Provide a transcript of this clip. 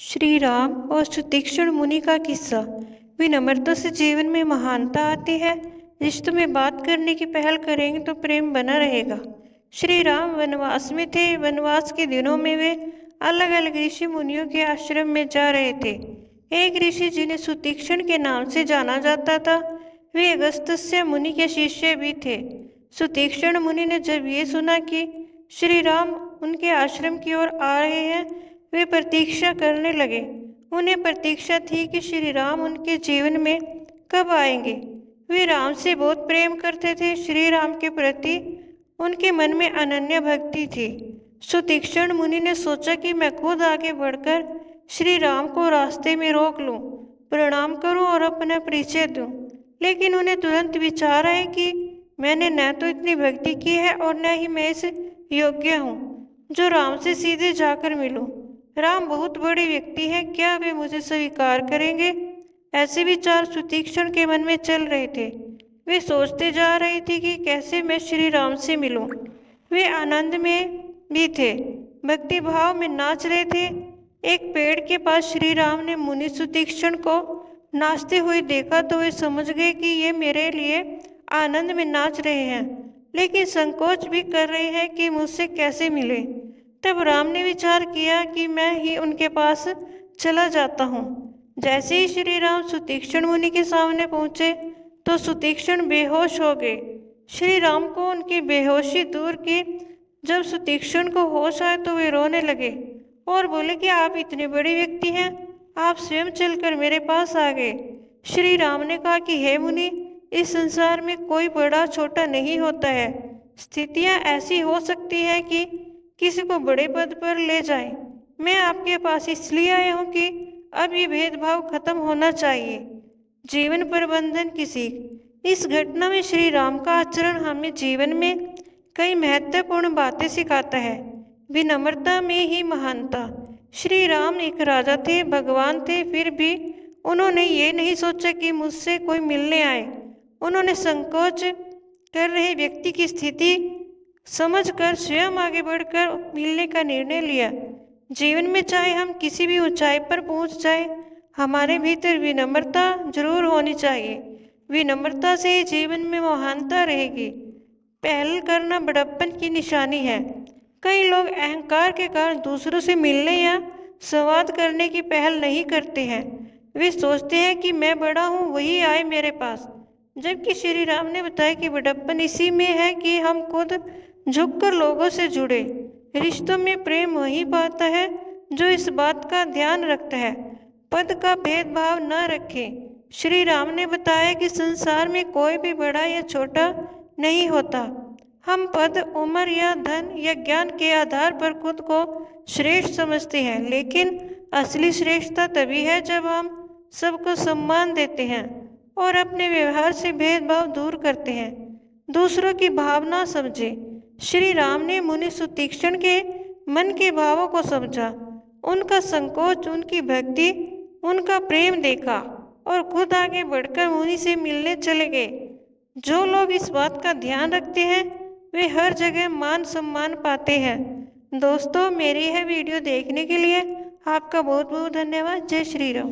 श्री राम और सुतीक्ष्ण मुनि का किस्सा। विनम्रता से जीवन में महानता आती है। रिश्तों में बात करने की पहल करेंगे तो प्रेम बना रहेगा। श्री राम वनवास में थे। वनवास के दिनों में वे अलग अलग ऋषि मुनियों के आश्रम में जा रहे थे। एक ऋषि जिन्हें सुतीक्ष्ण के नाम से जाना जाता था, वे अगस्त्य मुनि के शिष्य भी थे। सुतीक्ष्ण मुनि ने जब ये सुना कि श्री राम उनके आश्रम की ओर आ रहे हैं, वे प्रतीक्षा करने लगे। उन्हें प्रतीक्षा थी कि श्री राम उनके जीवन में कब आएंगे। वे राम से बहुत प्रेम करते थे। श्री राम के प्रति उनके मन में अनन्य भक्ति थी। सुतीक्ष्ण मुनि ने सोचा कि मैं खुद आगे बढ़कर श्री राम को रास्ते में रोक लूं, प्रणाम करूं और अपना परिचय दूं। लेकिन उन्हें तुरंत विचार आया कि मैंने न तो इतनी भक्ति की है और न ही मैं इस योग्य हूँ जो राम से सीधे जाकर मिलूं। राम बहुत बड़े व्यक्ति हैं, क्या वे मुझे स्वीकार करेंगे? ऐसे विचार सुतीक्ष्ण के मन में चल रहे थे। वे सोचते जा रहे थे कि कैसे मैं श्री राम से मिलूं। वे आनंद में भी थे, भक्ति भाव में नाच रहे थे। एक पेड़ के पास श्री राम ने मुनि सुतीक्ष्ण को नाचते हुए देखा तो वे समझ गए कि ये मेरे लिए आनंद में नाच रहे हैं, लेकिन संकोच भी कर रहे हैं कि मुझसे कैसे मिले। तब राम ने विचार किया कि मैं ही उनके पास चला जाता हूँ। जैसे ही श्री राम सुतीक्ष्ण मुनि के सामने पहुँचे तो सुतीक्ष्ण बेहोश हो गए। श्री राम को उनकी बेहोशी दूर की। जब सुतीक्ष्ण को होश आया तो वे रोने लगे और बोले कि आप इतने बड़े व्यक्ति हैं, आप स्वयं चलकर मेरे पास आ गए। श्री राम ने कहा कि हे मुनि, इस संसार में कोई बड़ा छोटा नहीं होता है। स्थितियाँ ऐसी हो सकती है कि किसी को बड़े पद पर ले जाए। मैं आपके पास इसलिए आया हूँ कि अब ये भेदभाव खत्म होना चाहिए। जीवन प्रबंधन की सीख। इस घटना में श्री राम का आचरण हमें जीवन में कई महत्वपूर्ण बातें सिखाता है। विनम्रता में ही महानता। श्री राम एक राजा थे, भगवान थे, फिर भी उन्होंने ये नहीं सोचा कि मुझसे कोई मिलने आए। उन्होंने संकोच कर रहे व्यक्ति की स्थिति समझकर स्वयं आगे बढ़कर मिलने का निर्णय लिया। जीवन में चाहे हम किसी भी ऊंचाई पर पहुंच जाए, हमारे भीतर विनम्रता जरूर होनी चाहिए। विनम्रता से ही जीवन में महानता रहेगी। पहल करना बड़प्पन की निशानी है। कई लोग अहंकार के कारण दूसरों से मिलने या संवाद करने की पहल नहीं करते हैं। वे सोचते हैं कि मैं बड़ा हूँ, वही आए मेरे पास। जबकि श्री राम ने बताया कि बड़प्पन इसी में है कि हम खुद झुककर लोगों से जुड़े। रिश्तों में प्रेम वही पाता है जो इस बात का ध्यान रखता है, पद का भेदभाव न रखे। श्री राम ने बताया कि संसार में कोई भी बड़ा या छोटा नहीं होता। हम पद, उम्र या धन या ज्ञान के आधार पर खुद को श्रेष्ठ समझते हैं, लेकिन असली श्रेष्ठता तभी है जब हम सबको सम्मान देते हैं और अपने व्यवहार से भेदभाव दूर करते हैं, दूसरों की भावना समझे। श्री राम ने मुनि सुतीक्ष्ण के मन के भावों को समझा, उनका संकोच, उनकी भक्ति, उनका प्रेम देखा और खुद आगे बढ़कर मुनि से मिलने चले गए। जो लोग इस बात का ध्यान रखते हैं वे हर जगह मान सम्मान पाते हैं। दोस्तों, मेरी यह वीडियो देखने के लिए आपका बहुत बहुत धन्यवाद। जय श्री राम।